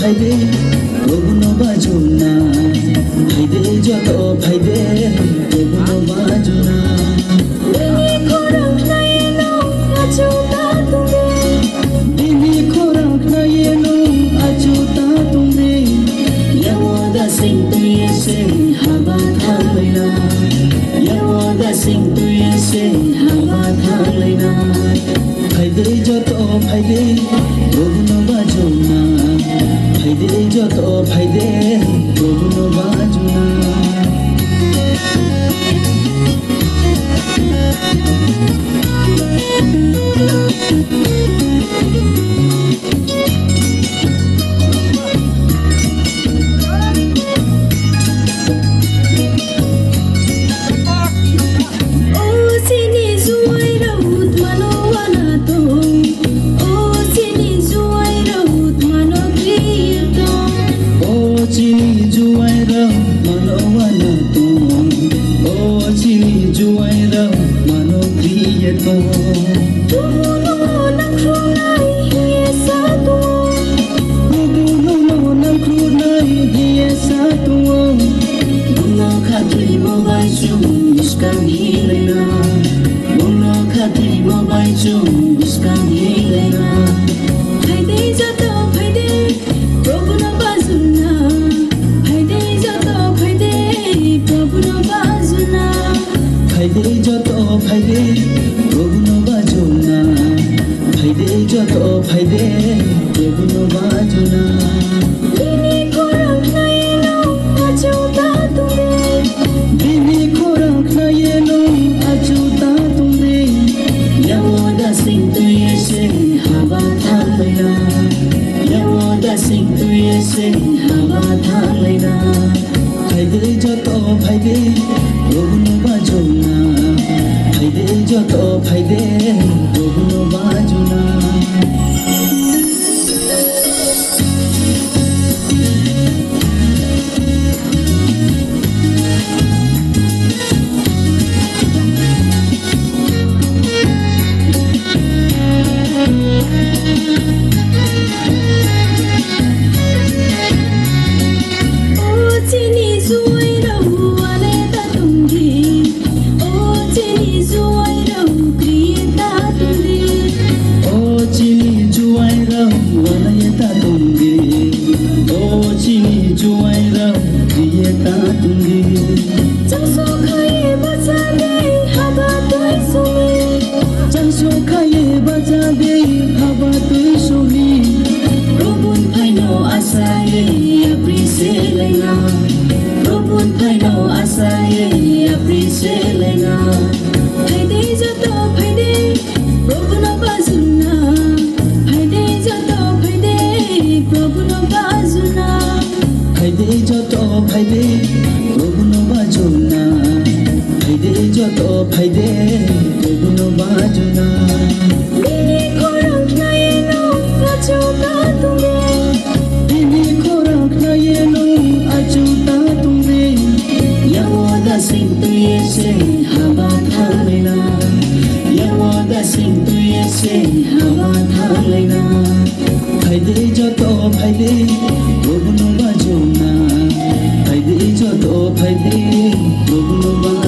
फाइदे रोगुनो बाजुना फाइदे Jat फाइदे रोगुनो बाजुना Bini korak na yeno achuta tumre Bini korak na yeno achuta tumre Yawoda sing tu yese haba thalena Yawoda sing tu yese haba thalena फाइदे Jat फाइदे रोगुनो बाजुना फाइदे Jat फाइदे रोगुनो बाजुना फाइदे Jat फाइदे रोगुनो बाजुना फाइदे Jat फाइदे रोगुनो बाजुना Bini korak na yeno achuta tumre Bini korak na yeno achuta tumre Yawoda sing tu yese haba thalena Yawoda sing tu yese haba thalena फाइदे Jat फाइदे रोगुनो बाजुना फाइदे Jat फाइदे रोगुनो बाजुना फाइदे Jat फाइदे रोगुनो बाजुना फाइदे Jat फाइदे रोगुनो बाजुना Bini korak na yeno achuta tumre Bini korak na yeno achuta tumre Yawoda sing tu yese haba thalena Yawoda sing tu yese haba thalena फाइदे Jat फाइदे रोगुनो बाजुना फाइदे Jat फाइदे रोगुनो बाजुना